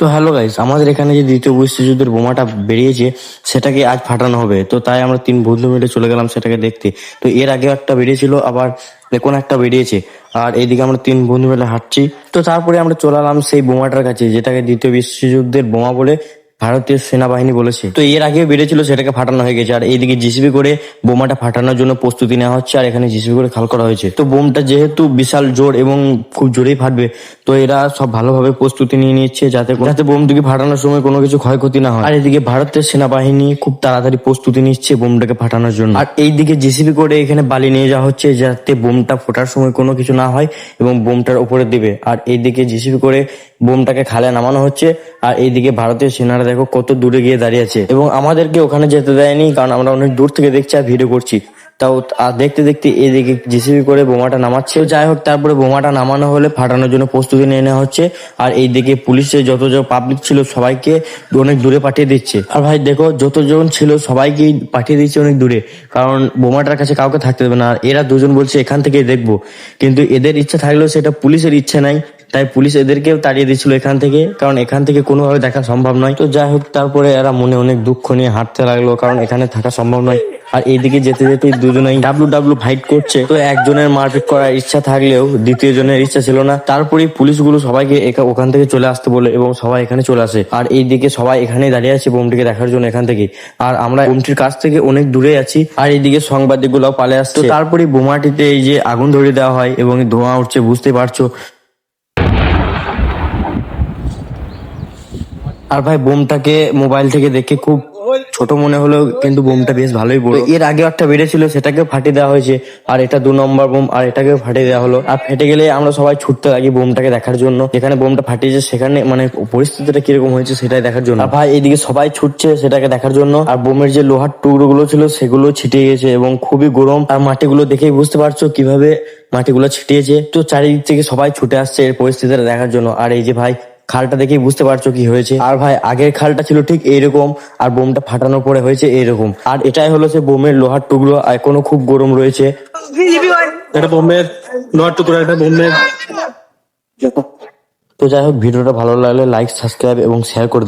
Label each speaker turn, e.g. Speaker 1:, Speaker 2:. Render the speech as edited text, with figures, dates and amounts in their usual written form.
Speaker 1: তো hello guys, আমাদের এখানে যে দ্বিতীয় বিশ্বযুদ্ধের বোমাটা বেরিয়েছে সেটাকে আজ ফাটানো হবে। তো তাই আমরা তিন বন্ধু মিলে চলে গেলাম সেটাকে দেখতে। তো এর আগে একটা বেরিয়েছিল, আবার এখন একটা বেরিয়েছে। আর এইদিকে আমরা তিন বন্ধু মিলে হাঁটছি। তো তারপরে আমরা চলে এলাম সেই বোমাটার কাছে, যেটাকে দ্বিতীয় বিশ্বযুদ্ধের বোমা বলে ভারতীয় সেনাবাহিনী বলেছে। তো এর আগেও বেরিয়েছিল, সেটাকে ফাটানো হয়ে গেছে। আর এইদিকে জিসিবি করে বোমাটা ফাটানোর জন্য প্রস্তুতি নেওয়া হচ্ছে। আর এখানে জিসিবি করে খাল করা হয়েছে। তো বোমটা যেহেতু বিশাল জোর এবং খুব জোরেই ফাটবে, তো এরা সব ভালোভাবে প্রস্তুতি নিয়ে নিচ্ছে যাতে বোমটিকে ফাটানোর সময় কোনো কিছু ক্ষয়ক্ষতি না হয়। আর এদিকে ভারতের সেনাবাহিনী খুব তাড়াতাড়ি প্রস্তুতি নিচ্ছে বোমটাকে ফাটানোর জন্য। আর এইদিকে জিসিবি করে এখানে বালি নিয়ে যাওয়া হচ্ছে যাতে বোমটা ফোটার সময় কোনো কিছু না হয় এবং বোমটার উপরে দিবে। আর এইদিকে জিসিবি করে বোমটাকে খালে নামানো হচ্ছে। আর এইদিকে ভারতীয় সেনারা দেখো কত দূরে গিয়ে দাঁড়িয়ে আছে, এবং আমাদেরকে ওখানে যেতে দেয়নি, কারণ আমরা অনেক দূর থেকে দেখছি আর ভিডিও করছি। তাও আর দেখতে দেখতে এদিকে জিসিবি করে বোমাটা নামাচ্ছে। যাই হোক, তারপরে বোমাটা নামানো হলে ফাটানোর জন্য প্রস্তুতি নিয়ে নেওয়া হচ্ছে। আর এইদিকে পুলিশের যত পাবলিক ছিল সবাইকে অনেক দূরে পাঠিয়ে দিচ্ছে। আর ভাই দেখো, যতজন ছিল সবাইকে পাঠিয়ে দিচ্ছে অনেক দূরে, কারণ বোমাটার কাছে কাউকে থাকতে দেবে না। আর এরা দুজন বলছে এখান থেকেই দেখবো, কিন্তু এদের ইচ্ছা থাকলেও সেটা পুলিশের ইচ্ছে নাই। তাই পুলিশ এদেরকেও তাড়িয়ে দিচ্ছিল এখান থেকে, কারণ এখান থেকে কোনোভাবে দেখা সম্ভব নয়। তো যাই হোক, তারপরে এরা মনে অনেক দুঃখ নিয়ে হাঁটতে লাগলো, কারণ এখানে থাকা সম্ভব নয়। আর এইদিকে যেতে যেতে দুজনেই ডাব্লু ফাইট করছে। তো একজনের মারপিট করার ইচ্ছা থাকলেও দ্বিতীয় জনের ইচ্ছা ছিল না। তারপরে পুলিশগুলো সবাইকে ওখান থেকে চলে আসতে বলে এবং সবাই এখানে চলে আসে। আর এইদিকে সবাই এখানে দাঁড়িয়ে আছে বোমটিকে দেখার জন্য এখান থেকে। আর আমরা বোমটির কাছ থেকে অনেক দূরে আছি। আর এইদিকে সাংবাদিকগুলো পালে আসছে। তো তারপরে বোমাটিতে এই যে আগুন ধরিয়ে দেওয়া হয় এবং ধোঁয়া উঠছে, বুঝতে পারছো। আর ভাই, বোমটাকে মোবাইল থেকে দেখে খুব ছোট মনে হলেও কিন্তু বোমটা বেশ ভালোই বড়। এর আগে একটা বেড়েছিল, সেটাকে ফাটিয়ে দেওয়া হয়েছে। আর এটা 2 নম্বর বোম, আর এটাকেও ফাটিয়ে দেওয়া হলো। আর ফেটে গেলে আমরা সবাই ছুটতে লাগি বোমটাকে দেখার জন্য, যেখানে বোমটা ফাটিয়েছে সেখানে মানে পরিস্থিতিটা কিরকম হয়েছে সেটাই দেখার জন্য। আর ভাই, এইদিকে সবাই ছুটছে সেটাকে দেখার জন্য। আর বোমের যে লোহার টুকরো গুলো ছিল সেগুলো ছিটিয়ে গেছে এবং খুবই গরম। আর মাটিগুলো দেখেই বুঝতে পারছো কিভাবে মাটিগুলো ছিটিয়েছে। তো চারিদিক থেকে সবাই ছুটে আসছে এই পরিস্থিতিটা দেখার জন্য। আর এই যে ভাই, খালটা দেখেই বুঝতে পারছো কি হয়েছে। আর ভাই, আগের খালটা ছিল ঠিক এইরকম, আর বোমটা ফাটানোর পরে হয়েছে এইরকম। আর এটাই হলো সে বোমের লোহার টুকরো, এখনো খুব গরম রয়েছে।
Speaker 2: এটা বোমের লোহার টুকরো, এটা বোমের।
Speaker 1: তো যাই হোক, ভিডিওটা ভালো লাগলে লাইক, সাবস্ক্রাইব এবং শেয়ার করে